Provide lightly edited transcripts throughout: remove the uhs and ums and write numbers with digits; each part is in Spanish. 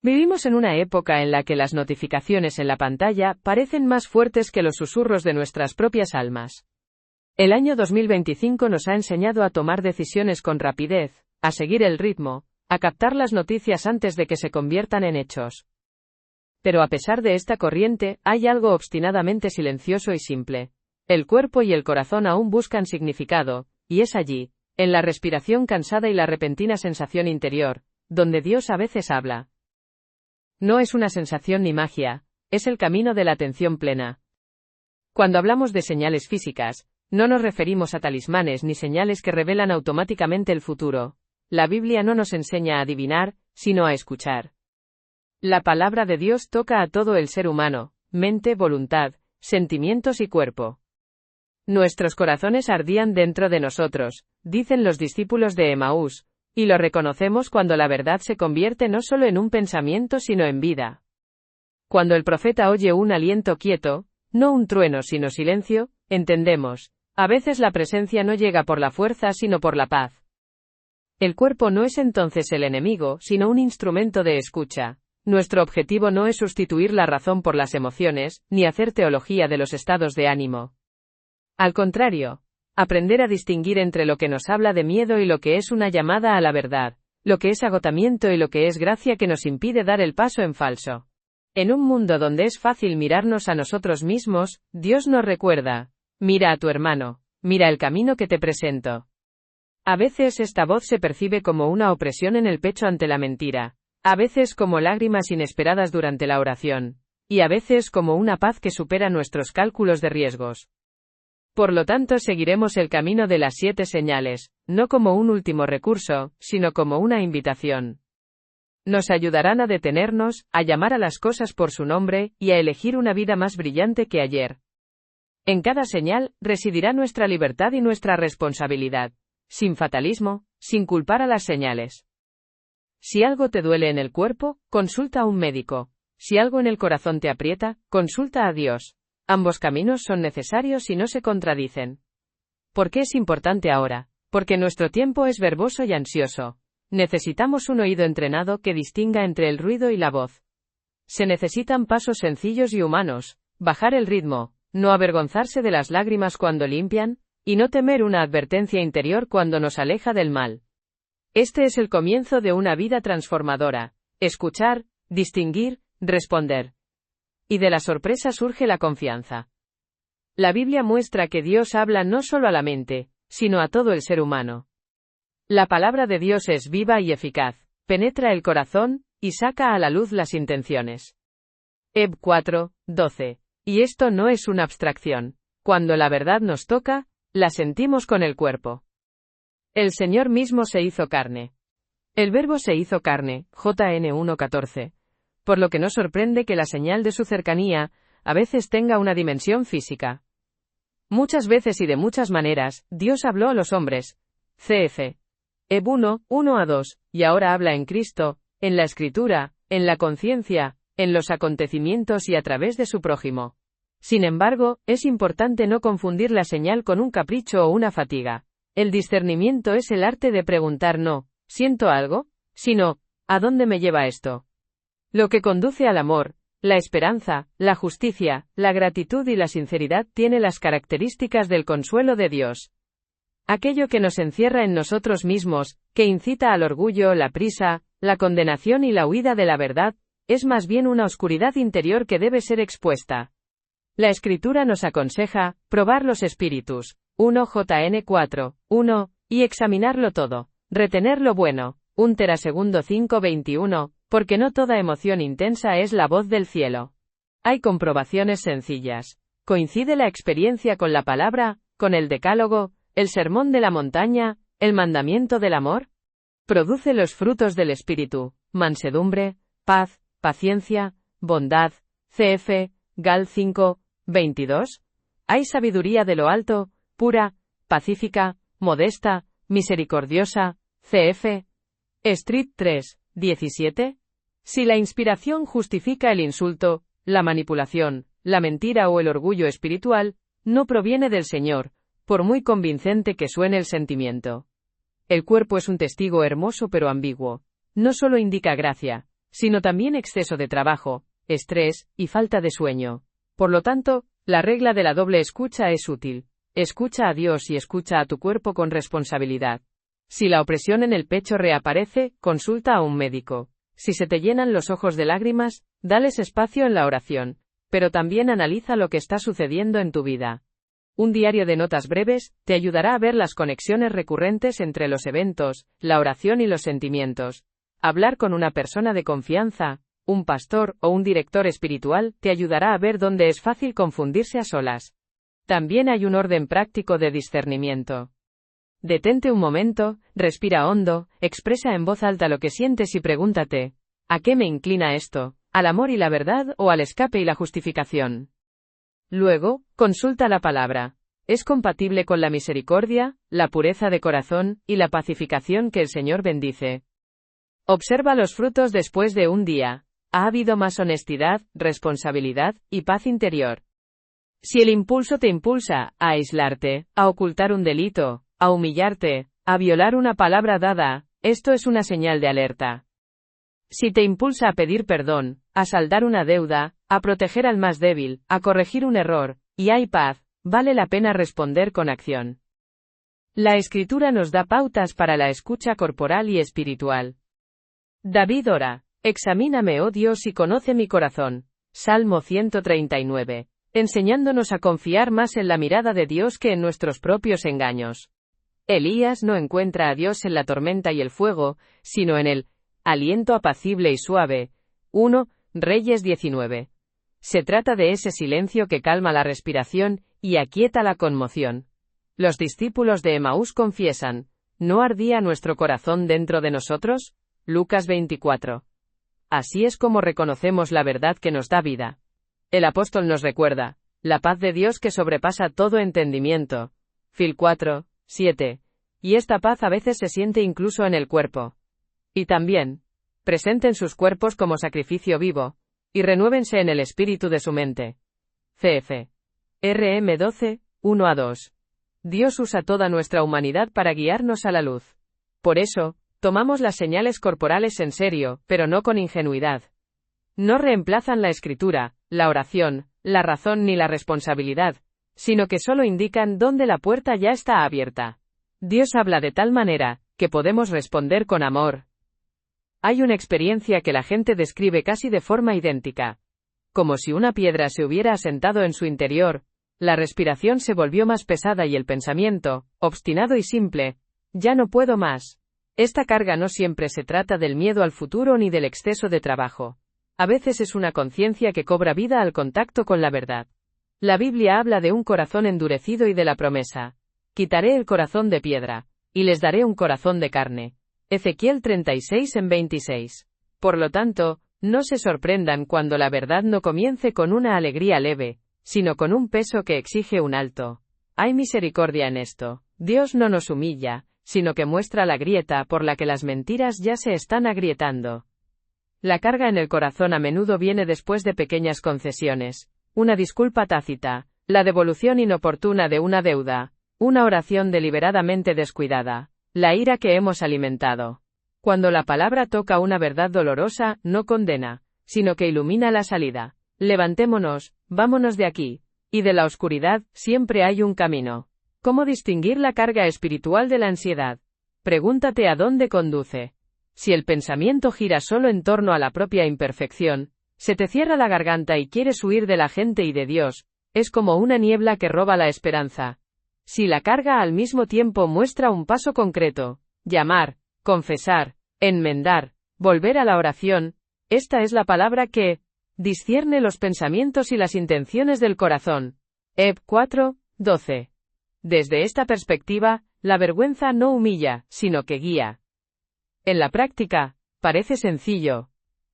Vivimos en una época en la que las notificaciones en la pantalla parecen más fuertes que los susurros de nuestras propias almas. El año 2025 nos ha enseñado a tomar decisiones con rapidez, a seguir el ritmo, a captar las noticias antes de que se conviertan en hechos. Pero a pesar de esta corriente, hay algo obstinadamente silencioso y simple. El cuerpo y el corazón aún buscan significado, y es allí, en la respiración cansada y la repentina sensación interior, donde Dios a veces habla. No es una sensación ni magia, es el camino de la atención plena. Cuando hablamos de señales físicas, no nos referimos a talismanes ni señales que revelan automáticamente el futuro. La Biblia no nos enseña a adivinar, sino a escuchar. La palabra de Dios toca a todo el ser humano, mente, voluntad, sentimientos y cuerpo. Nuestros corazones ardían dentro de nosotros, dicen los discípulos de Emaús, y lo reconocemos cuando la verdad se convierte no solo en un pensamiento sino en vida. Cuando el profeta oye un aliento quieto, no un trueno sino silencio, entendemos, a veces la presencia no llega por la fuerza sino por la paz. El cuerpo no es entonces el enemigo, sino un instrumento de escucha. Nuestro objetivo no es sustituir la razón por las emociones, ni hacer teología de los estados de ánimo. Al contrario, aprender a distinguir entre lo que nos habla de miedo y lo que es una llamada a la verdad, lo que es agotamiento y lo que es gracia que nos impide dar el paso en falso. En un mundo donde es fácil mirarnos a nosotros mismos, Dios nos recuerda, mira a tu hermano, mira el camino que te presento. A veces esta voz se percibe como una opresión en el pecho ante la mentira, a veces como lágrimas inesperadas durante la oración, y a veces como una paz que supera nuestros cálculos de riesgos. Por lo tanto, seguiremos el camino de las 7 señales, no como un último recurso, sino como una invitación. Nos ayudarán a detenernos, a llamar a las cosas por su nombre, y a elegir una vida más brillante que ayer. En cada señal, residirá nuestra libertad y nuestra responsabilidad, sin fatalismo, sin culpar a las señales. Si algo te duele en el cuerpo, consulta a un médico. Si algo en el corazón te aprieta, consulta a Dios. Ambos caminos son necesarios y no se contradicen. ¿Por qué es importante ahora? Porque nuestro tiempo es verboso y ansioso. Necesitamos un oído entrenado que distinga entre el ruido y la voz. Se necesitan pasos sencillos y humanos, bajar el ritmo, no avergonzarse de las lágrimas cuando limpian, y no temer una advertencia interior cuando nos aleja del mal. Este es el comienzo de una vida transformadora. Escuchar, distinguir, responder. Y de la sorpresa surge la confianza. La Biblia muestra que Dios habla no solo a la mente, sino a todo el ser humano. La palabra de Dios es viva y eficaz, penetra el corazón, y saca a la luz las intenciones. Heb 4:12. Y esto no es una abstracción. Cuando la verdad nos toca, la sentimos con el cuerpo. El Señor mismo se hizo carne. El Verbo se hizo carne, JN 1:14. Por lo que no sorprende que la señal de su cercanía, a veces tenga una dimensión física. Muchas veces y de muchas maneras, Dios habló a los hombres. CF. Heb 1:1-2, y ahora habla en Cristo, en la Escritura, en la conciencia, en los acontecimientos y a través de su prójimo. Sin embargo, es importante no confundir la señal con un capricho o una fatiga. El discernimiento es el arte de preguntar no, ¿siento algo?, sino, ¿a dónde me lleva esto? Lo que conduce al amor, la esperanza, la justicia, la gratitud y la sinceridad tiene las características del consuelo de Dios. Aquello que nos encierra en nosotros mismos, que incita al orgullo, la prisa, la condenación y la huida de la verdad, es más bien una oscuridad interior que debe ser expuesta. La Escritura nos aconseja, probar los espíritus, 1 JN 4:1, y examinarlo todo, retener lo bueno, 1 Tera2 5:21, porque no toda emoción intensa es la voz del cielo. Hay comprobaciones sencillas. ¿Coincide la experiencia con la palabra, con el decálogo, el sermón de la montaña, el mandamiento del amor? Produce los frutos del Espíritu, mansedumbre, paz, paciencia, bondad, cf. Gal 5:22. Hay sabiduría de lo alto, pura, pacífica, modesta, misericordiosa, cf. Street 3:17. Si la inspiración justifica el insulto, la manipulación, la mentira o el orgullo espiritual, no proviene del Señor, por muy convincente que suene el sentimiento. El cuerpo es un testigo hermoso pero ambiguo. No solo indica gracia, sino también exceso de trabajo, estrés y falta de sueño. Por lo tanto, la regla de la doble escucha es útil. Escucha a Dios y escucha a tu cuerpo con responsabilidad. Si la opresión en el pecho reaparece, consulta a un médico. Si se te llenan los ojos de lágrimas, dales espacio en la oración, pero también analiza lo que está sucediendo en tu vida. Un diario de notas breves te ayudará a ver las conexiones recurrentes entre los eventos, la oración y los sentimientos. Hablar con una persona de confianza, un pastor o un director espiritual, te ayudará a ver dónde es fácil confundirse a solas. También hay un orden práctico de discernimiento. Detente un momento, respira hondo, expresa en voz alta lo que sientes y pregúntate, ¿a qué me inclina esto? ¿Al amor y la verdad o al escape y la justificación? Luego, consulta la palabra. ¿Es compatible con la misericordia, la pureza de corazón y la pacificación que el Señor bendice? Observa los frutos después de un día. ¿Ha habido más honestidad, responsabilidad y paz interior? Si el impulso te impulsa a aislarte, a ocultar un delito, a humillarte, a violar una palabra dada, esto es una señal de alerta. Si te impulsa a pedir perdón, a saldar una deuda, a proteger al más débil, a corregir un error, y hay paz, vale la pena responder con acción. La Escritura nos da pautas para la escucha corporal y espiritual. David ora, examíname, oh Dios, y conoce mi corazón. Salmo 139. Enseñándonos a confiar más en la mirada de Dios que en nuestros propios engaños. Elías no encuentra a Dios en la tormenta y el fuego, sino en el aliento apacible y suave. 1 Reyes 19. Se trata de ese silencio que calma la respiración y aquieta la conmoción. Los discípulos de Emaús confiesan, ¿no ardía nuestro corazón dentro de nosotros? Lucas 24. Así es como reconocemos la verdad que nos da vida. El apóstol nos recuerda, la paz de Dios que sobrepasa todo entendimiento. Fil 4, 7. Y esta paz a veces se siente incluso en el cuerpo. Y también, presenten sus cuerpos como sacrificio vivo, y renuévense en el espíritu de su mente. Cf. RM 12, 1-2. Dios usa toda nuestra humanidad para guiarnos a la luz. Por eso, tomamos las señales corporales en serio, pero no con ingenuidad. No reemplazan la escritura, la oración, la razón ni la responsabilidad, sino que solo indican dónde la puerta ya está abierta. Dios habla de tal manera, que podemos responder con amor. Hay una experiencia que la gente describe casi de forma idéntica. Como si una piedra se hubiera asentado en su interior, la respiración se volvió más pesada y el pensamiento, obstinado y simple, ya no puedo más. Esta carga no siempre se trata del miedo al futuro ni del exceso de trabajo. A veces es una conciencia que cobra vida al contacto con la verdad. La Biblia habla de un corazón endurecido y de la promesa. Quitaré el corazón de piedra, y les daré un corazón de carne. Ezequiel 36:26. Por lo tanto, no se sorprendan cuando la verdad no comience con una alegría leve, sino con un peso que exige un alto. Hay misericordia en esto. Dios no nos humilla, sino que muestra la grieta por la que las mentiras ya se están agrietando. La carga en el corazón a menudo viene después de pequeñas concesiones, una disculpa tácita, la devolución inoportuna de una deuda, una oración deliberadamente descuidada, la ira que hemos alimentado. Cuando la palabra toca una verdad dolorosa, no condena, sino que ilumina la salida. Levantémonos, vámonos de aquí. Y de la oscuridad, siempre hay un camino. ¿Cómo distinguir la carga espiritual de la ansiedad? Pregúntate a dónde conduce. Si el pensamiento gira solo en torno a la propia imperfección, se te cierra la garganta y quieres huir de la gente y de Dios, es como una niebla que roba la esperanza. Si la carga al mismo tiempo muestra un paso concreto, llamar, confesar, enmendar, volver a la oración, esta es la palabra que discierne los pensamientos y las intenciones del corazón. Heb 4, 12. Desde esta perspectiva, la vergüenza no humilla, sino que guía. En la práctica, parece sencillo.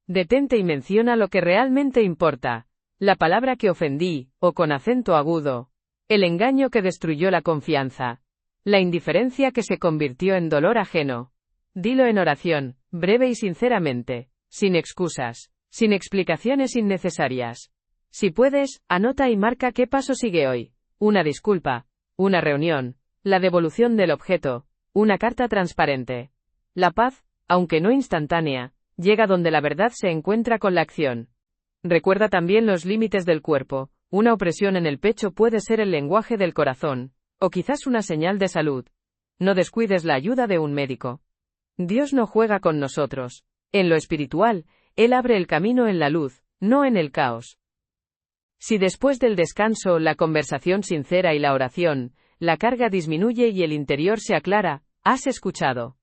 Detente y menciona lo que realmente importa. La palabra que ofendí, o con acento agudo. El engaño que destruyó la confianza. La indiferencia que se convirtió en dolor ajeno. Dilo en oración, breve y sinceramente, sin excusas, sin explicaciones innecesarias. Si puedes, anota y marca qué paso sigue hoy. Una disculpa, una reunión, la devolución del objeto, una carta transparente. La paz, aunque no instantánea, llega donde la verdad se encuentra con la acción. Recuerda también los límites del cuerpo. Una opresión en el pecho puede ser el lenguaje del corazón, o quizás una señal de salud. No descuides la ayuda de un médico. Dios no juega con nosotros. En lo espiritual, Él abre el camino en la luz, no en el caos. Si después del descanso, la conversación sincera y la oración, la carga disminuye y el interior se aclara, has escuchado.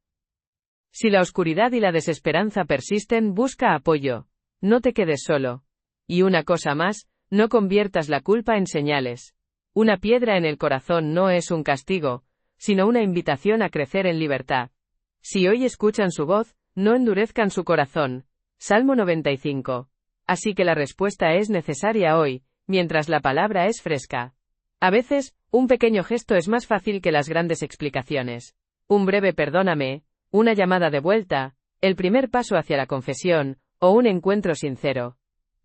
Si la oscuridad y la desesperanza persisten, busca apoyo. No te quedes solo. Y una cosa más, no conviertas la culpa en señales. Una piedra en el corazón no es un castigo, sino una invitación a crecer en libertad. Si hoy escuchan su voz, no endurezcan su corazón. Salmo 95. Así que la respuesta es necesaria hoy, mientras la palabra es fresca. A veces, un pequeño gesto es más fácil que las grandes explicaciones. Un breve perdóname, una llamada de vuelta, el primer paso hacia la confesión, o un encuentro sincero.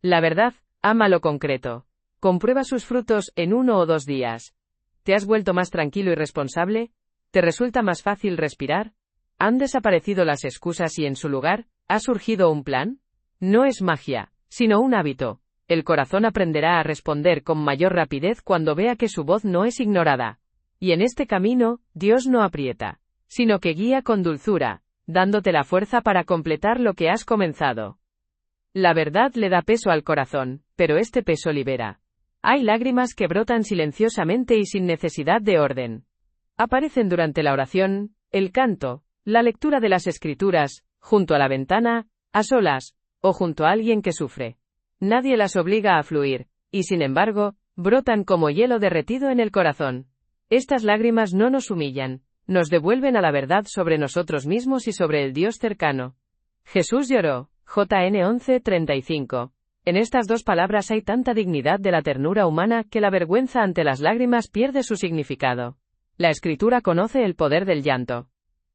La verdad, ama lo concreto. Comprueba sus frutos en 1 o 2 días. ¿Te has vuelto más tranquilo y responsable? ¿Te resulta más fácil respirar? ¿Han desaparecido las excusas y en su lugar, ha surgido un plan? No es magia, sino un hábito. El corazón aprenderá a responder con mayor rapidez cuando vea que su voz no es ignorada. Y en este camino, Dios no aprieta, sino que guía con dulzura, dándote la fuerza para completar lo que has comenzado. La verdad le da peso al corazón, pero este peso libera. Hay lágrimas que brotan silenciosamente y sin necesidad de orden. Aparecen durante la oración, el canto, la lectura de las escrituras, junto a la ventana, a solas, o junto a alguien que sufre. Nadie las obliga a fluir, y sin embargo, brotan como hielo derretido en el corazón. Estas lágrimas no nos humillan, nos devuelven a la verdad sobre nosotros mismos y sobre el Dios cercano. Jesús lloró, JN 11:35. En estas 2 palabras hay tanta dignidad de la ternura humana que la vergüenza ante las lágrimas pierde su significado. La Escritura conoce el poder del llanto.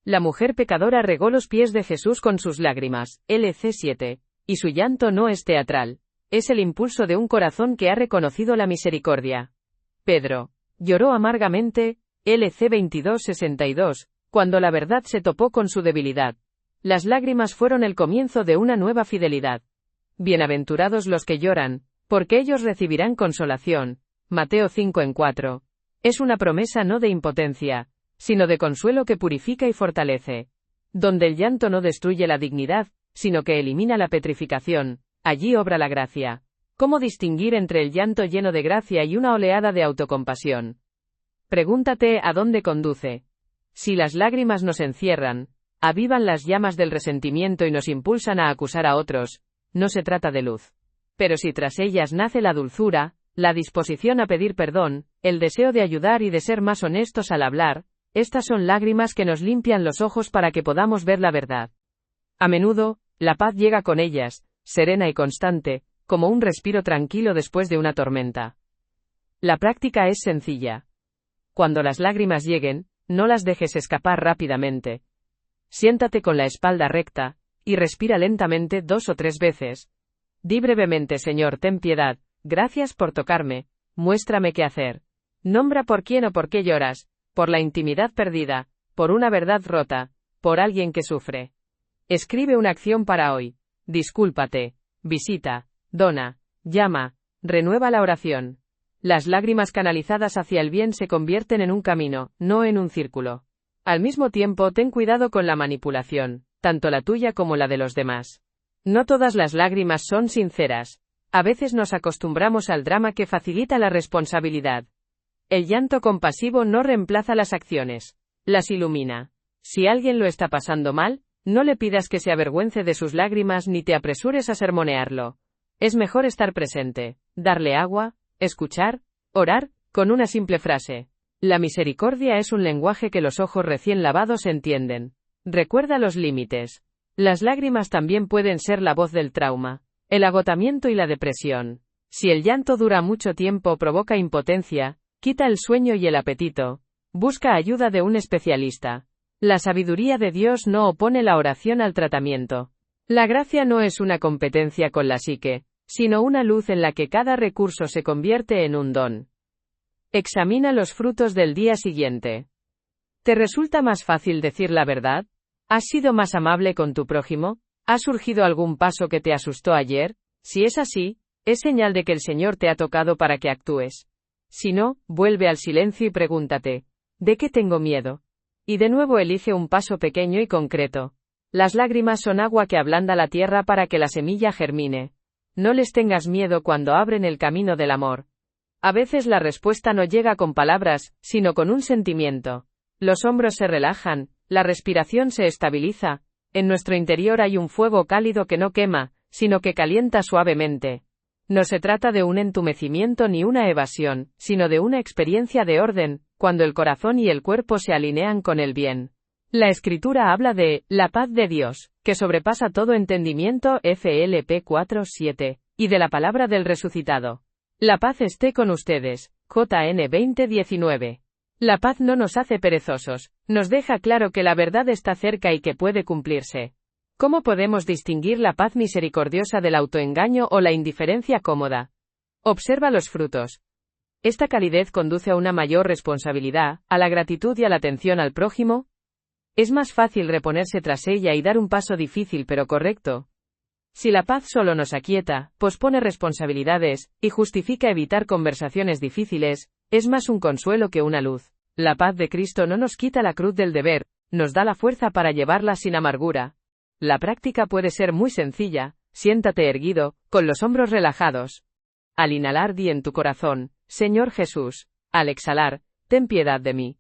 La mujer pecadora regó los pies de Jesús con sus lágrimas, LC 7, y su llanto no es teatral, es el impulso de un corazón que ha reconocido la misericordia. Pedro lloró amargamente, LC 22:62, cuando la verdad se topó con su debilidad. Las lágrimas fueron el comienzo de una nueva fidelidad. Bienaventurados los que lloran, porque ellos recibirán consolación. Mateo 5:4. Es una promesa no de impotencia, sino de consuelo que purifica y fortalece. Donde el llanto no destruye la dignidad, sino que elimina la petrificación, allí obra la gracia. ¿Cómo distinguir entre el llanto lleno de gracia y una oleada de autocompasión? Pregúntate a dónde conduce. Si las lágrimas nos encierran, avivan las llamas del resentimiento y nos impulsan a acusar a otros, no se trata de luz. Pero si tras ellas nace la dulzura, la disposición a pedir perdón, el deseo de ayudar y de ser más honestos al hablar, estas son lágrimas que nos limpian los ojos para que podamos ver la verdad. A menudo, la paz llega con ellas, serena y constante, como un respiro tranquilo después de una tormenta. La práctica es sencilla. Cuando las lágrimas lleguen, no las dejes escapar rápidamente. Siéntate con la espalda recta, y respira lentamente 2 o 3 veces. Di brevemente: Señor, ten piedad, gracias por tocarme, muéstrame qué hacer. Nombra por quién o por qué lloras, por la intimidad perdida, por una verdad rota, por alguien que sufre. Escribe una acción para hoy. Discúlpate, visita, dona, llama, renueva la oración. Las lágrimas canalizadas hacia el bien se convierten en un camino, no en un círculo. Al mismo tiempo, ten cuidado con la manipulación, tanto la tuya como la de los demás. No todas las lágrimas son sinceras. A veces nos acostumbramos al drama que facilita la responsabilidad. El llanto compasivo no reemplaza las acciones, las ilumina. Si alguien lo está pasando mal, no le pidas que se avergüence de sus lágrimas ni te apresures a sermonearlo. Es mejor estar presente, darle agua, escuchar, orar, con una simple frase. La misericordia es un lenguaje que los ojos recién lavados entienden. Recuerda los límites. Las lágrimas también pueden ser la voz del trauma, el agotamiento y la depresión. Si el llanto dura mucho tiempo o provoca impotencia, quita el sueño y el apetito. Busca ayuda de un especialista. La sabiduría de Dios no opone la oración al tratamiento. La gracia no es una competencia con la psique, sino una luz en la que cada recurso se convierte en un don. Examina los frutos del día siguiente. ¿Te resulta más fácil decir la verdad? ¿Has sido más amable con tu prójimo? ¿Ha surgido algún paso que te asustó ayer? Si es así, es señal de que el Señor te ha tocado para que actúes. Si no, vuelve al silencio y pregúntate, ¿de qué tengo miedo? Y de nuevo elige un paso pequeño y concreto. Las lágrimas son agua que ablanda la tierra para que la semilla germine. No les tengas miedo cuando abren el camino del amor. A veces la respuesta no llega con palabras, sino con un sentimiento. Los hombros se relajan, la respiración se estabiliza, en nuestro interior hay un fuego cálido que no quema, sino que calienta suavemente. No se trata de un entumecimiento ni una evasión, sino de una experiencia de orden, cuando el corazón y el cuerpo se alinean con el bien. La Escritura habla de la paz de Dios, que sobrepasa todo entendimiento, Filipenses 4:7, y de la palabra del resucitado. La paz esté con ustedes, JN 20:19. La paz no nos hace perezosos, nos deja claro que la verdad está cerca y que puede cumplirse. ¿Cómo podemos distinguir la paz misericordiosa del autoengaño o la indiferencia cómoda? Observa los frutos. ¿Esta calidez conduce a una mayor responsabilidad, a la gratitud y a la atención al prójimo? Es más fácil reponerse tras ella y dar un paso difícil pero correcto. Si la paz solo nos aquieta, pospone responsabilidades, y justifica evitar conversaciones difíciles, es más un consuelo que una luz. La paz de Cristo no nos quita la cruz del deber, nos da la fuerza para llevarla sin amargura. La práctica puede ser muy sencilla, siéntate erguido, con los hombros relajados. Al inhalar di en tu corazón, Señor Jesús. Al exhalar, ten piedad de mí.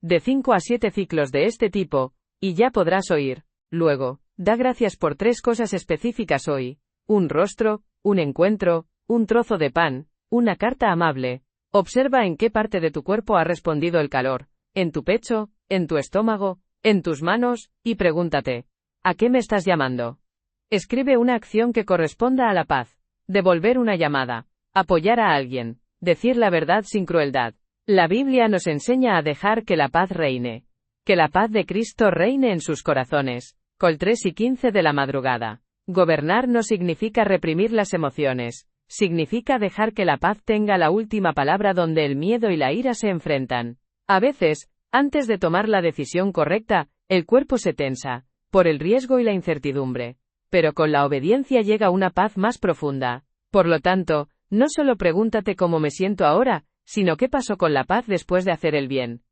De 5 a 7 ciclos de este tipo, y ya podrás oír. Luego, da gracias por 3 cosas específicas hoy: un rostro, un encuentro, un trozo de pan, una carta amable. Observa en qué parte de tu cuerpo ha respondido el calor, en tu pecho, en tu estómago, en tus manos, y pregúntate, ¿a qué me estás llamando? Escribe una acción que corresponda a la paz. Devolver una llamada. Apoyar a alguien. Decir la verdad sin crueldad. La Biblia nos enseña a dejar que la paz reine. Que la paz de Cristo reine en sus corazones. Col 3:15 de la madrugada. Gobernar no significa reprimir las emociones. Significa dejar que la paz tenga la última palabra donde el miedo y la ira se enfrentan. A veces, antes de tomar la decisión correcta, el cuerpo se tensa, por el riesgo y la incertidumbre. Pero con la obediencia llega una paz más profunda. Por lo tanto, no solo pregúntate cómo me siento ahora, sino qué pasó con la paz después de hacer el bien.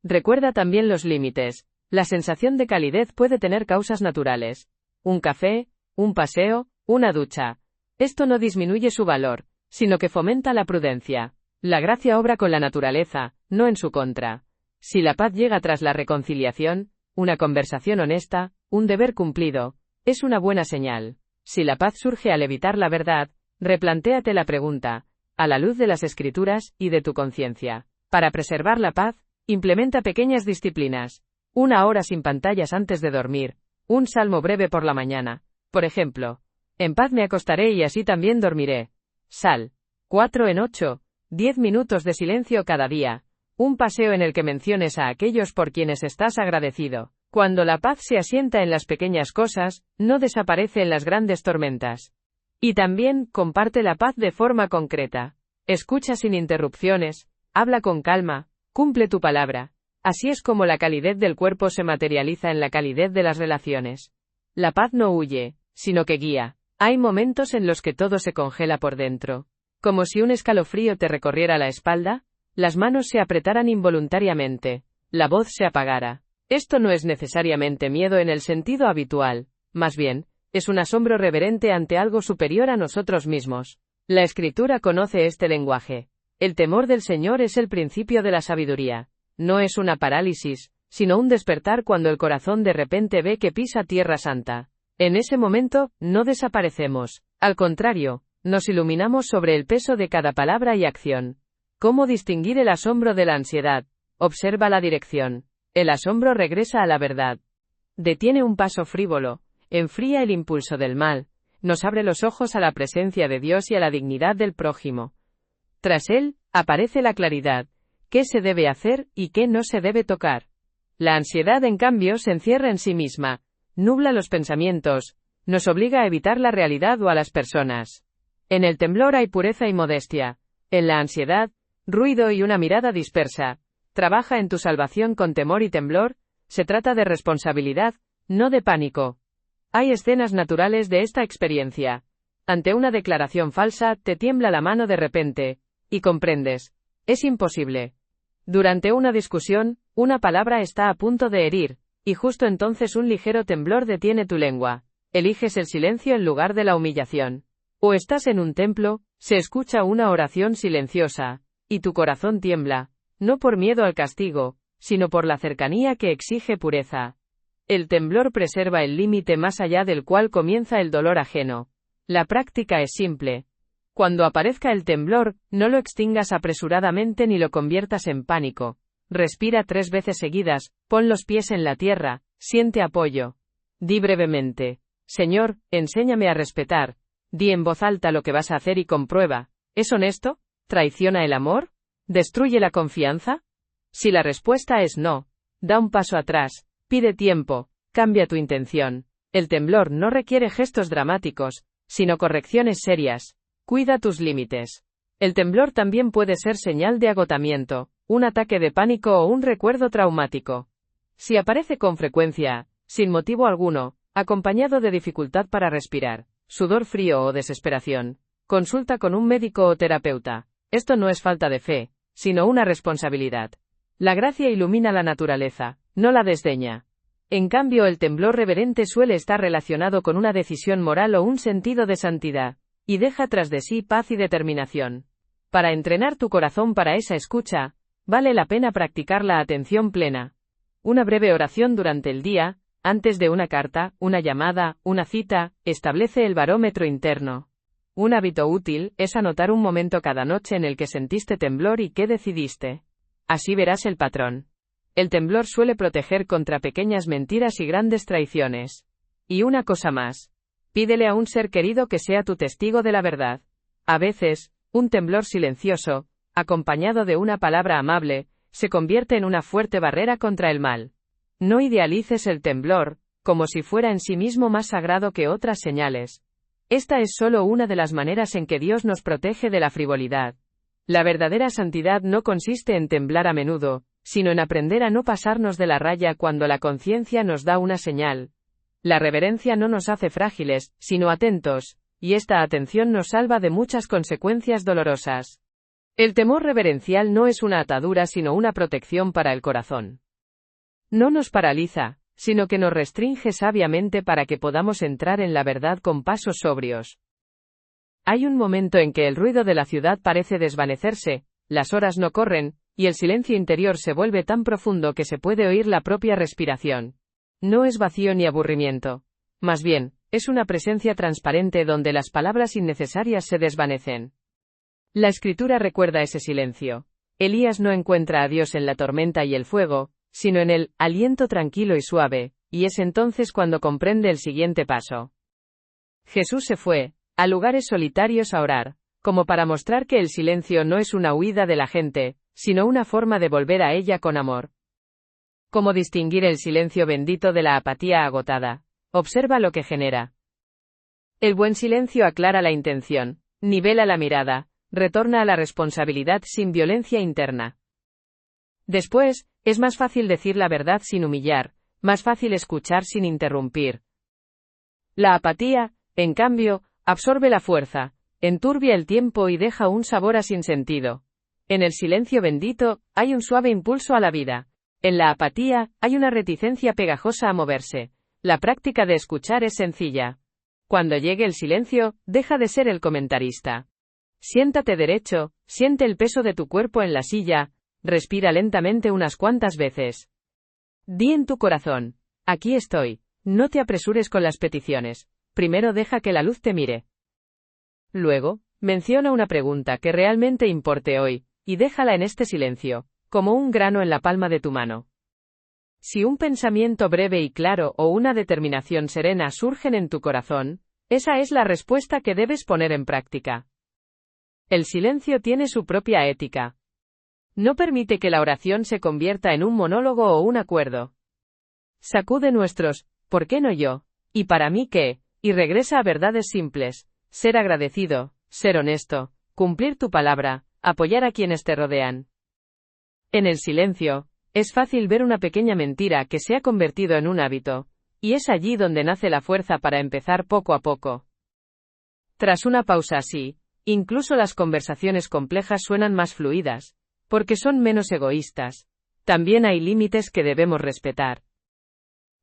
Recuerda también los límites. La sensación de calidez puede tener causas naturales. Un café, un paseo, una ducha. Esto no disminuye su valor, sino que fomenta la prudencia. La gracia obra con la naturaleza, no en su contra. Si la paz llega tras la reconciliación, una conversación honesta, un deber cumplido, es una buena señal. Si la paz surge al evitar la verdad, replantéate la pregunta, a la luz de las Escrituras y de tu conciencia. Para preservar la paz, implementa pequeñas disciplinas. 1 hora sin pantallas antes de dormir. Un salmo breve por la mañana. Por ejemplo, en paz me acostaré y así también dormiré. Sal. 4 en 8. 10 minutos de silencio cada día. Un paseo en el que menciones a aquellos por quienes estás agradecido. Cuando la paz se asienta en las pequeñas cosas, no desaparece en las grandes tormentas. Y también, comparte la paz de forma concreta. Escucha sin interrupciones, habla con calma, cumple tu palabra. Así es como la calidez del cuerpo se materializa en la calidez de las relaciones. La paz no huye, sino que guía. Hay momentos en los que todo se congela por dentro. Como si un escalofrío te recorriera la espalda, las manos se apretaran involuntariamente, la voz se apagara. Esto no es necesariamente miedo en el sentido habitual, más bien, es un asombro reverente ante algo superior a nosotros mismos. La Escritura conoce este lenguaje. El temor del Señor es el principio de la sabiduría. No es una parálisis, sino un despertar cuando el corazón de repente ve que pisa tierra santa. En ese momento, no desaparecemos. Al contrario, nos iluminamos sobre el peso de cada palabra y acción. ¿Cómo distinguir el asombro de la ansiedad? Observa la dirección. El asombro regresa a la verdad. Detiene un paso frívolo, enfría el impulso del mal, nos abre los ojos a la presencia de Dios y a la dignidad del prójimo. Tras él, aparece la claridad. ¿Qué se debe hacer y qué no se debe tocar? La ansiedad, en cambio, se encierra en sí misma. Nubla los pensamientos, nos obliga a evitar la realidad o a las personas. En el temblor hay pureza y modestia. En la ansiedad, ruido y una mirada dispersa. Trabaja en tu salvación con temor y temblor. Se trata de responsabilidad, no de pánico. Hay escenas naturales de esta experiencia. Ante una declaración falsa, te tiembla la mano de repente, y comprendes. Es imposible. Durante una discusión, una palabra está a punto de herir, y justo entonces un ligero temblor detiene tu lengua. Eliges el silencio en lugar de la humillación. O estás en un templo, se escucha una oración silenciosa, y tu corazón tiembla, no por miedo al castigo, sino por la cercanía que exige pureza. El temblor preserva el límite más allá del cual comienza el dolor ajeno. La práctica es simple. Cuando aparezca el temblor, no lo extingas apresuradamente ni lo conviertas en pánico. Respira 3 veces seguidas, pon los pies en la tierra, siente apoyo. Di brevemente: Señor, enséñame a respetar. Di en voz alta lo que vas a hacer y comprueba. ¿Es honesto? ¿Traiciona el amor? ¿Destruye la confianza? Si la respuesta es no, da un paso atrás, pide tiempo, cambia tu intención. El temblor no requiere gestos dramáticos, sino correcciones serias. Cuida tus límites. El temblor también puede ser señal de agotamiento, un ataque de pánico o un recuerdo traumático. Si aparece con frecuencia, sin motivo alguno, acompañado de dificultad para respirar, sudor frío o desesperación, consulta con un médico o terapeuta. Esto no es falta de fe, sino una responsabilidad. La gracia ilumina la naturaleza, no la desdeña. En cambio, el temblor reverente suele estar relacionado con una decisión moral o un sentido de santidad, y deja tras de sí paz y determinación. Para entrenar tu corazón para esa escucha, vale la pena practicar la atención plena. Una breve oración durante el día, antes de una carta, una llamada, una cita, establece el barómetro interno. Un hábito útil es anotar un momento cada noche en el que sentiste temblor y qué decidiste. Así verás el patrón. El temblor suele proteger contra pequeñas mentiras y grandes traiciones. Y una cosa más. Pídele a un ser querido que sea tu testigo de la verdad. A veces, un temblor silencioso, acompañado de una palabra amable, se convierte en una fuerte barrera contra el mal. No idealices el temblor, como si fuera en sí mismo más sagrado que otras señales. Esta es solo una de las maneras en que Dios nos protege de la frivolidad. La verdadera santidad no consiste en temblar a menudo, sino en aprender a no pasarnos de la raya cuando la conciencia nos da una señal. La reverencia no nos hace frágiles, sino atentos, y esta atención nos salva de muchas consecuencias dolorosas. El temor reverencial no es una atadura sino una protección para el corazón. No nos paraliza, sino que nos restringe sabiamente para que podamos entrar en la verdad con pasos sobrios. Hay un momento en que el ruido de la ciudad parece desvanecerse, las horas no corren, y el silencio interior se vuelve tan profundo que se puede oír la propia respiración. No es vacío ni aburrimiento. Más bien, es una presencia transparente donde las palabras innecesarias se desvanecen. La Escritura recuerda ese silencio. Elías no encuentra a Dios en la tormenta y el fuego, sino en el aliento tranquilo y suave, y es entonces cuando comprende el siguiente paso. Jesús se fue a lugares solitarios a orar, como para mostrar que el silencio no es una huida de la gente, sino una forma de volver a ella con amor. ¿Cómo distinguir el silencio bendito de la apatía agotada? Observa lo que genera. El buen silencio aclara la intención, nivela la mirada, retorna a la responsabilidad sin violencia interna. Después, es más fácil decir la verdad sin humillar, más fácil escuchar sin interrumpir. La apatía, en cambio, absorbe la fuerza, enturbia el tiempo y deja un sabor a sinsentido. En el silencio bendito, hay un suave impulso a la vida. En la apatía, hay una reticencia pegajosa a moverse. La práctica de escuchar es sencilla. Cuando llegue el silencio, deja de ser el comentarista. Siéntate derecho, siente el peso de tu cuerpo en la silla, respira lentamente unas cuantas veces. Di en tu corazón: aquí estoy. No te apresures con las peticiones. Primero deja que la luz te mire. Luego, menciona una pregunta que realmente importe hoy, y déjala en este silencio, como un grano en la palma de tu mano. Si un pensamiento breve y claro o una determinación serena surgen en tu corazón, esa es la respuesta que debes poner en práctica. El silencio tiene su propia ética. No permite que la oración se convierta en un monólogo o un acuerdo. Sacude nuestros ¿por qué no yo? ¿Y para mí qué? Y regresa a verdades simples: ser agradecido, ser honesto, cumplir tu palabra, apoyar a quienes te rodean. En el silencio, es fácil ver una pequeña mentira que se ha convertido en un hábito, y es allí donde nace la fuerza para empezar poco a poco. Tras una pausa así, incluso las conversaciones complejas suenan más fluidas, porque son menos egoístas. También hay límites que debemos respetar.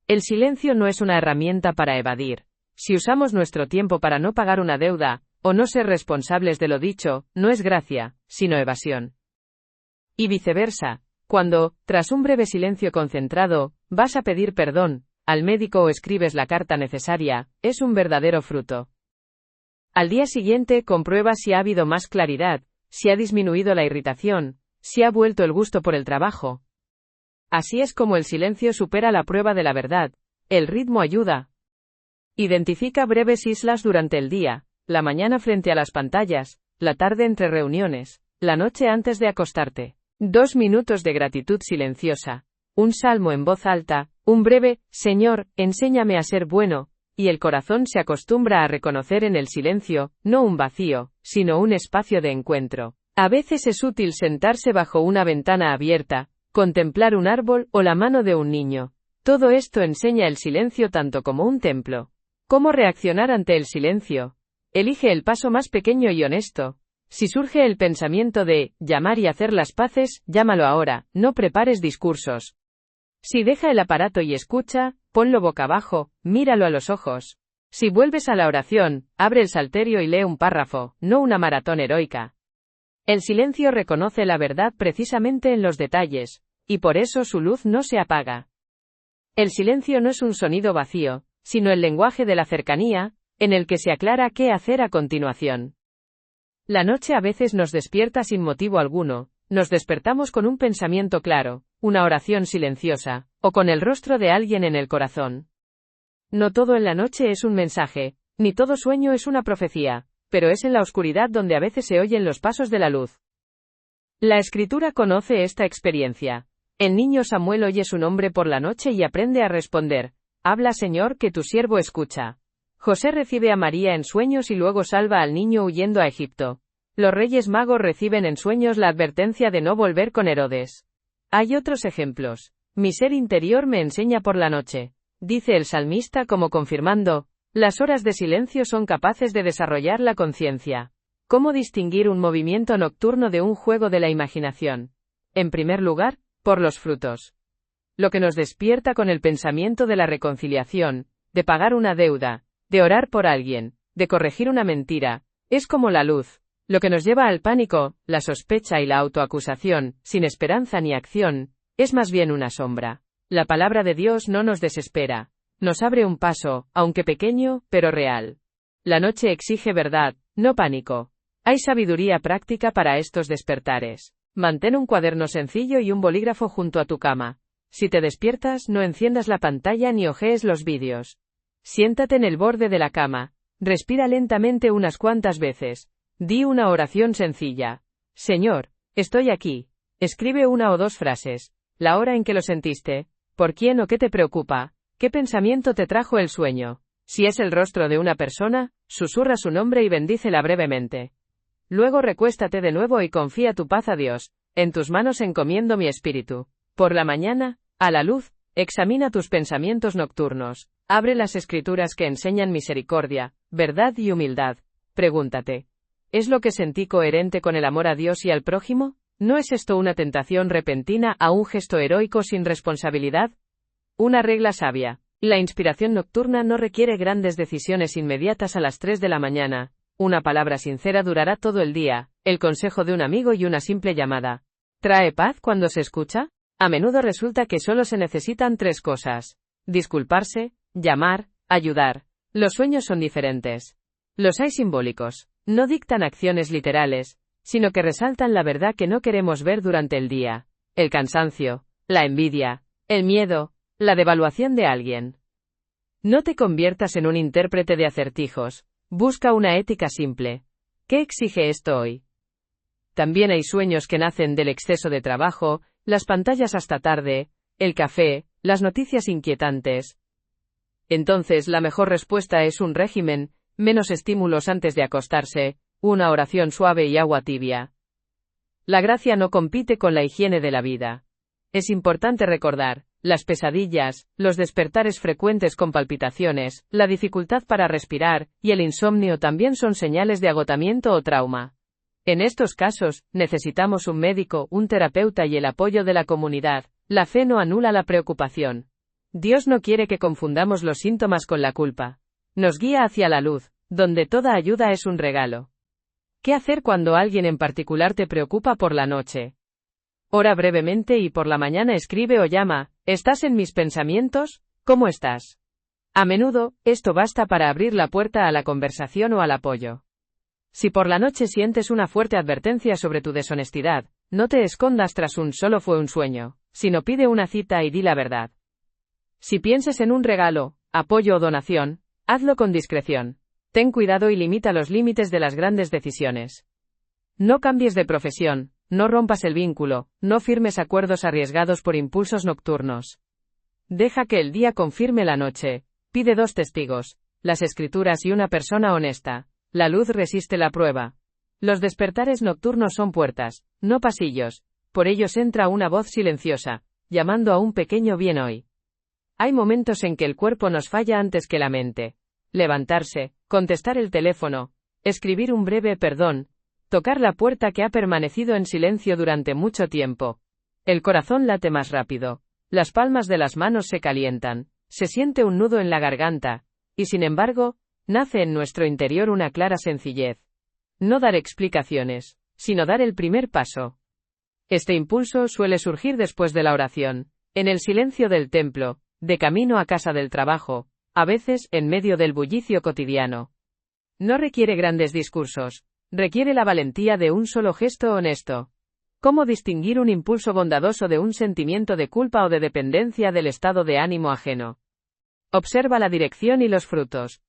El silencio no es una herramienta para evadir. Si usamos nuestro tiempo para no pagar una deuda, o no ser responsables de lo dicho, no es gracia, sino evasión. Y viceversa, cuando, tras un breve silencio concentrado, vas a pedir perdón al médico o escribes la carta necesaria, es un verdadero fruto. Al día siguiente comprueba si ha habido más claridad, si ha disminuido la irritación, si ha vuelto el gusto por el trabajo. Así es como el silencio supera la prueba de la verdad. El ritmo ayuda. Identifica breves islas durante el día, la mañana frente a las pantallas, la tarde entre reuniones, la noche antes de acostarte. 2 minutos de gratitud silenciosa, un salmo en voz alta, un breve, Señor, enséñame a ser bueno, y el corazón se acostumbra a reconocer en el silencio, no un vacío, sino un espacio de encuentro. A veces es útil sentarse bajo una ventana abierta, contemplar un árbol o la mano de un niño. Todo esto enseña el silencio tanto como un templo. ¿Cómo reaccionar ante el silencio? Elige el paso más pequeño y honesto. Si surge el pensamiento de llamar y hacer las paces, llámalo ahora, no prepares discursos. Si deja el aparato y escucha, ponlo boca abajo, míralo a los ojos. Si vuelves a la oración, abre el salterio y lee un párrafo, no una maratón heroica. El silencio reconoce la verdad precisamente en los detalles, y por eso su luz no se apaga. El silencio no es un sonido vacío, sino el lenguaje de la cercanía, en el que se aclara qué hacer a continuación. La noche a veces nos despierta sin motivo alguno, nos despertamos con un pensamiento claro, una oración silenciosa, o con el rostro de alguien en el corazón. No todo en la noche es un mensaje, ni todo sueño es una profecía, pero es en la oscuridad donde a veces se oyen los pasos de la luz. La Escritura conoce esta experiencia. El niño Samuel oye su nombre por la noche y aprende a responder, habla Señor que tu siervo escucha. José recibe a María en sueños y luego salva al niño huyendo a Egipto. Los Reyes Magos reciben en sueños la advertencia de no volver con Herodes. Hay otros ejemplos. Mi ser interior me enseña por la noche, dice el salmista como confirmando, las horas de silencio son capaces de desarrollar la conciencia. ¿Cómo distinguir un movimiento nocturno de un juego de la imaginación? En primer lugar, por los frutos. Lo que nos despierta con el pensamiento de la reconciliación, de pagar una deuda, de orar por alguien, de corregir una mentira, es como la luz. Lo que nos lleva al pánico, la sospecha y la autoacusación, sin esperanza ni acción, es más bien una sombra. La palabra de Dios no nos desespera. Nos abre un paso, aunque pequeño, pero real. La noche exige verdad, no pánico. Hay sabiduría práctica para estos despertares. Mantén un cuaderno sencillo y un bolígrafo junto a tu cama. Si te despiertas, no enciendas la pantalla ni hojees los vídeos. Siéntate en el borde de la cama. Respira lentamente unas cuantas veces. Di una oración sencilla. Señor, estoy aquí. Escribe 1 o 2 frases. La hora en que lo sentiste. ¿Por quién o qué te preocupa? ¿Qué pensamiento te trajo el sueño? Si es el rostro de una persona, susurra su nombre y bendícela brevemente. Luego recuéstate de nuevo y confía tu paz a Dios. En tus manos encomiendo mi espíritu. Por la mañana, a la luz, examina tus pensamientos nocturnos. Abre las escrituras que enseñan misericordia, verdad y humildad. Pregúntate, ¿es lo que sentí coherente con el amor a Dios y al prójimo? ¿No es esto una tentación repentina a un gesto heroico sin responsabilidad? Una regla sabia. La inspiración nocturna no requiere grandes decisiones inmediatas a las 3 de la mañana. Una palabra sincera durará todo el día, el consejo de un amigo y una simple llamada. ¿Trae paz cuando se escucha? A menudo resulta que solo se necesitan 3 cosas. Disculparse, llamar, ayudar. Los sueños son diferentes. Los hay simbólicos. No dictan acciones literales, sino que resaltan la verdad que no queremos ver durante el día. El cansancio, la envidia, el miedo, la devaluación de alguien. No te conviertas en un intérprete de acertijos. Busca una ética simple. ¿Qué exige esto hoy? También hay sueños que nacen del exceso de trabajo, las pantallas hasta tarde, el café, las noticias inquietantes. Entonces la mejor respuesta es un régimen, menos estímulos antes de acostarse, una oración suave y agua tibia. La gracia no compite con la higiene de la vida. Es importante recordar, Las pesadillas, los despertares frecuentes con palpitaciones, la dificultad para respirar, y el insomnio también son señales de agotamiento o trauma. En estos casos, necesitamos un médico, un terapeuta y el apoyo de la comunidad. La fe no anula la preocupación. Dios no quiere que confundamos los síntomas con la culpa. Nos guía hacia la luz, donde toda ayuda es un regalo. ¿Qué hacer cuando alguien en particular te preocupa por la noche? Ora brevemente y por la mañana escribe o llama: ¿estás en mis pensamientos? ¿Cómo estás? A menudo, esto basta para abrir la puerta a la conversación o al apoyo. Si por la noche sientes una fuerte advertencia sobre tu deshonestidad, no te escondas tras un "solo fue un sueño", sino pide una cita y di la verdad. Si pienses en un regalo, apoyo o donación, hazlo con discreción. Ten cuidado y limita los límites de las grandes decisiones. No cambies de profesión, no rompas el vínculo, no firmes acuerdos arriesgados por impulsos nocturnos. Deja que el día confirme la noche. Pide 2 testigos, las escrituras y una persona honesta. La luz resiste la prueba. Los despertares nocturnos son puertas, no pasillos. Por ellos entra una voz silenciosa, llamando a un pequeño bien hoy. Hay momentos en que el cuerpo nos falla antes que la mente. Levantarse, contestar el teléfono, escribir un breve perdón, tocar la puerta que ha permanecido en silencio durante mucho tiempo. El corazón late más rápido. Las palmas de las manos se calientan. Se siente un nudo en la garganta. Y sin embargo, nace en nuestro interior una clara sencillez. No dar explicaciones, sino dar el primer paso. Este impulso suele surgir después de la oración, en el silencio del templo, de camino a casa del trabajo, a veces en medio del bullicio cotidiano. No requiere grandes discursos. Requiere la valentía de un solo gesto honesto. ¿Cómo distinguir un impulso bondadoso de un sentimiento de culpa o de dependencia del estado de ánimo ajeno? Observa la dirección y los frutos.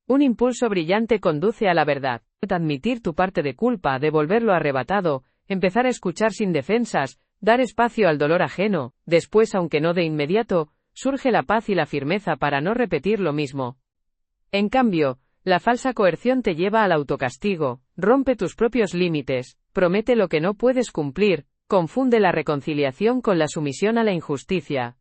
Un impulso brillante conduce a la verdad. Admitir tu parte de culpa, devolver lo arrebatado, empezar a escuchar sin defensas, dar espacio al dolor ajeno, después, aunque no de inmediato, surge la paz y la firmeza para no repetir lo mismo. En cambio, la falsa coerción te lleva al autocastigo, rompe tus propios límites, promete lo que no puedes cumplir, confunde la reconciliación con la sumisión a la injusticia.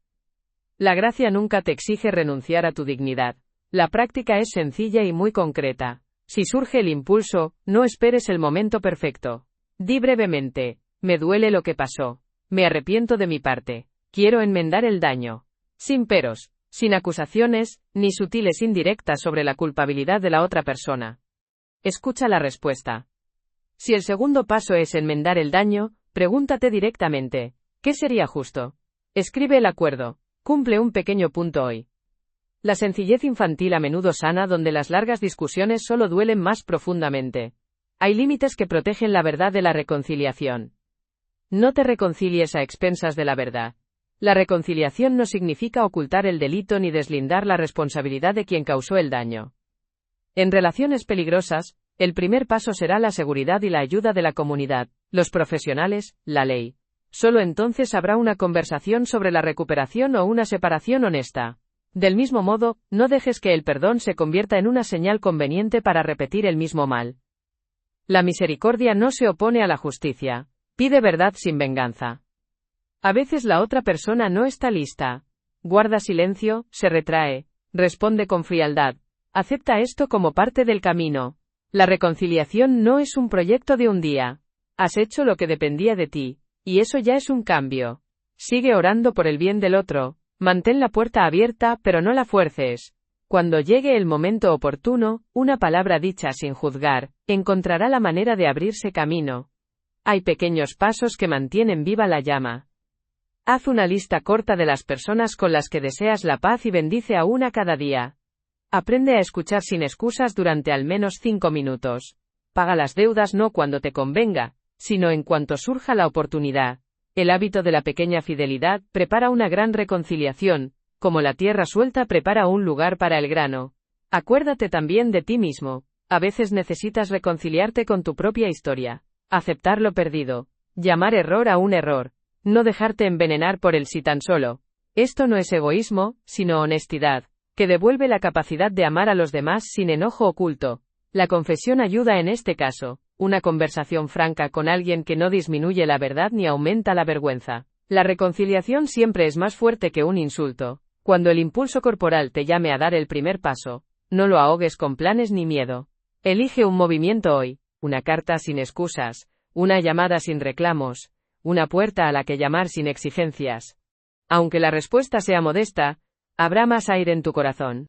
La gracia nunca te exige renunciar a tu dignidad. La práctica es sencilla y muy concreta. Si surge el impulso, no esperes el momento perfecto. Di brevemente: me duele lo que pasó. Me arrepiento de mi parte. Quiero enmendar el daño. Sin peros. Sin acusaciones, ni sutiles indirectas sobre la culpabilidad de la otra persona. Escucha la respuesta. Si el segundo paso es enmendar el daño, pregúntate directamente: ¿qué sería justo? Escribe el acuerdo. Cumple un pequeño punto hoy. La sencillez infantil a menudo sana donde las largas discusiones solo duelen más profundamente. Hay límites que protegen la verdad de la reconciliación. No te reconcilies a expensas de la verdad. La reconciliación no significa ocultar el delito ni deslindar la responsabilidad de quien causó el daño. En relaciones peligrosas, el primer paso será la seguridad y la ayuda de la comunidad, los profesionales, la ley. Solo entonces habrá una conversación sobre la recuperación o una separación honesta. Del mismo modo, no dejes que el perdón se convierta en una señal conveniente para repetir el mismo mal. La misericordia no se opone a la justicia. Pide verdad sin venganza. A veces la otra persona no está lista. Guarda silencio, se retrae, responde con frialdad. Acepta esto como parte del camino. La reconciliación no es un proyecto de un día. Has hecho lo que dependía de ti, y eso ya es un cambio. Sigue orando por el bien del otro. Mantén la puerta abierta, pero no la fuerces. Cuando llegue el momento oportuno, una palabra dicha sin juzgar, encontrará la manera de abrirse camino. Hay pequeños pasos que mantienen viva la llama. Haz una lista corta de las personas con las que deseas la paz y bendice a una cada día. Aprende a escuchar sin excusas durante al menos 5 minutos. Paga las deudas no cuando te convenga, sino en cuanto surja la oportunidad. El hábito de la pequeña fidelidad prepara una gran reconciliación, como la tierra suelta prepara un lugar para el grano. Acuérdate también de ti mismo. A veces necesitas reconciliarte con tu propia historia. Aceptar lo perdido. Llamar error a un error. No dejarte envenenar por el sí tan solo. Esto no es egoísmo, sino honestidad, que devuelve la capacidad de amar a los demás sin enojo oculto. La confesión ayuda en este caso. Una conversación franca con alguien que no disminuye la verdad ni aumenta la vergüenza. La reconciliación siempre es más fuerte que un insulto. Cuando el impulso corporal te llame a dar el primer paso, no lo ahogues con planes ni miedo. Elige un movimiento hoy, una carta sin excusas, una llamada sin reclamos, una puerta a la que llamar sin exigencias. Aunque la respuesta sea modesta, habrá más aire en tu corazón.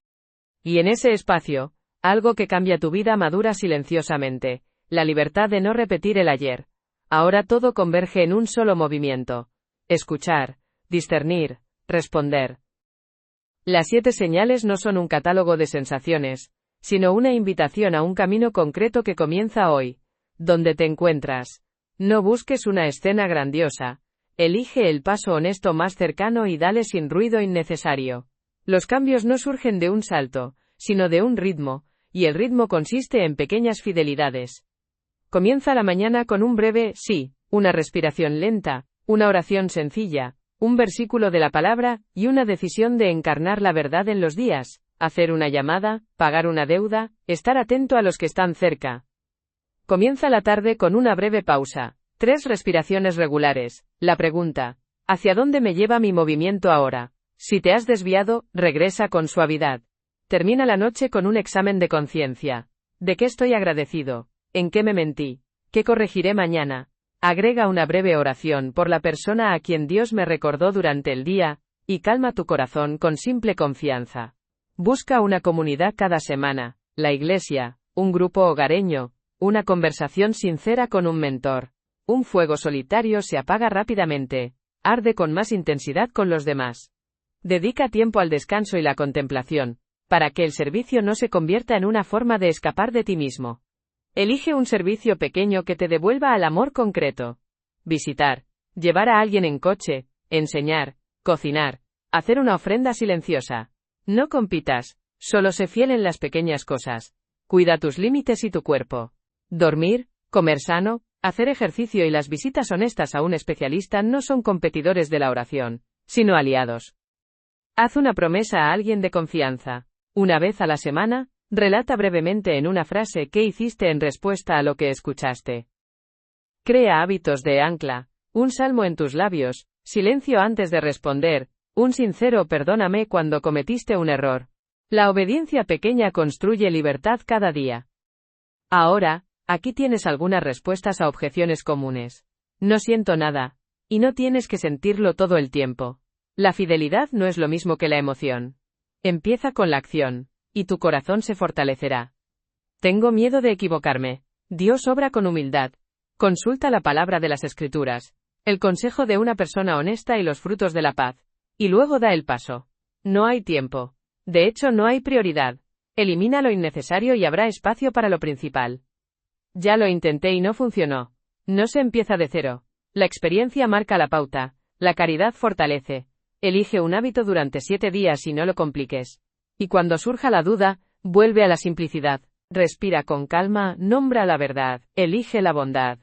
Y en ese espacio, algo que cambia tu vida madura silenciosamente, la libertad de no repetir el ayer. Ahora todo converge en un solo movimiento. Escuchar, discernir, responder. Las 7 señales no son un catálogo de sensaciones, sino una invitación a un camino concreto que comienza hoy, donde te encuentras. No busques una escena grandiosa. Elige el paso honesto más cercano y dale sin ruido innecesario. Los cambios no surgen de un salto, sino de un ritmo, y el ritmo consiste en pequeñas fidelidades. Comienza la mañana con un breve sí, una respiración lenta, una oración sencilla, un versículo de la palabra, y una decisión de encarnar la verdad en los días, hacer una llamada, pagar una deuda, estar atento a los que están cerca. Comienza la tarde con una breve pausa, 3 respiraciones regulares, la pregunta, ¿hacia dónde me lleva mi movimiento ahora? Si te has desviado, regresa con suavidad. Termina la noche con un examen de conciencia. ¿De qué estoy agradecido? ¿En qué me mentí? ¿Qué corregiré mañana? Agrega una breve oración por la persona a quien Dios me recordó durante el día, y calma tu corazón con simple confianza. Busca una comunidad cada semana, la iglesia, un grupo hogareño, una conversación sincera con un mentor. Un fuego solitario se apaga rápidamente, arde con más intensidad con los demás. Dedica tiempo al descanso y la contemplación, para que el servicio no se convierta en una forma de escapar de ti mismo. Elige un servicio pequeño que te devuelva al amor concreto. Visitar, llevar a alguien en coche, enseñar, cocinar, hacer una ofrenda silenciosa. No compitas, solo sé fiel en las pequeñas cosas. Cuida tus límites y tu cuerpo. Dormir, comer sano, hacer ejercicio y las visitas honestas a un especialista no son competidores de la oración, sino aliados. Haz una promesa a alguien de confianza. Una vez a la semana, relata brevemente en una frase qué hiciste en respuesta a lo que escuchaste. Crea hábitos de ancla, un salmo en tus labios, silencio antes de responder, un sincero perdóname cuando cometiste un error. La obediencia pequeña construye libertad cada día. Ahora, aquí tienes algunas respuestas a objeciones comunes. No siento nada. Y no tienes que sentirlo todo el tiempo. La fidelidad no es lo mismo que la emoción. Empieza con la acción, y tu corazón se fortalecerá. Tengo miedo de equivocarme. Dios obra con humildad. Consulta la palabra de las Escrituras, el consejo de una persona honesta y los frutos de la paz. Y luego da el paso. No hay tiempo. De hecho, no hay prioridad. Elimina lo innecesario y habrá espacio para lo principal. Ya lo intenté y no funcionó. No se empieza de cero. La experiencia marca la pauta. La caridad fortalece. Elige un hábito durante 7 días y no lo compliques. Y cuando surja la duda, vuelve a la simplicidad. Respira con calma, nombra la verdad, elige la bondad.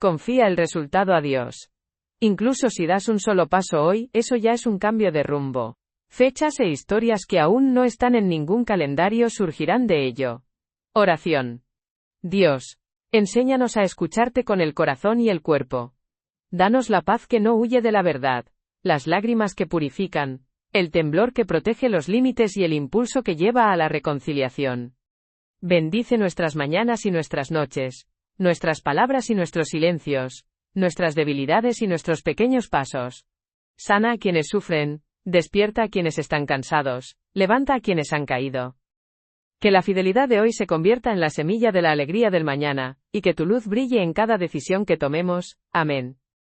Confía el resultado a Dios. Incluso si das un solo paso hoy, eso ya es un cambio de rumbo. Fechas e historias que aún no están en ningún calendario surgirán de ello. Oración. Dios, enséñanos a escucharte con el corazón y el cuerpo. Danos la paz que no huye de la verdad, las lágrimas que purifican, el temblor que protege los límites y el impulso que lleva a la reconciliación. Bendice nuestras mañanas y nuestras noches, nuestras palabras y nuestros silencios, nuestras debilidades y nuestros pequeños pasos. Sana a quienes sufren, despierta a quienes están cansados, levanta a quienes han caído. Que la fidelidad de hoy se convierta en la semilla de la alegría del mañana, y que tu luz brille en cada decisión que tomemos. Amén.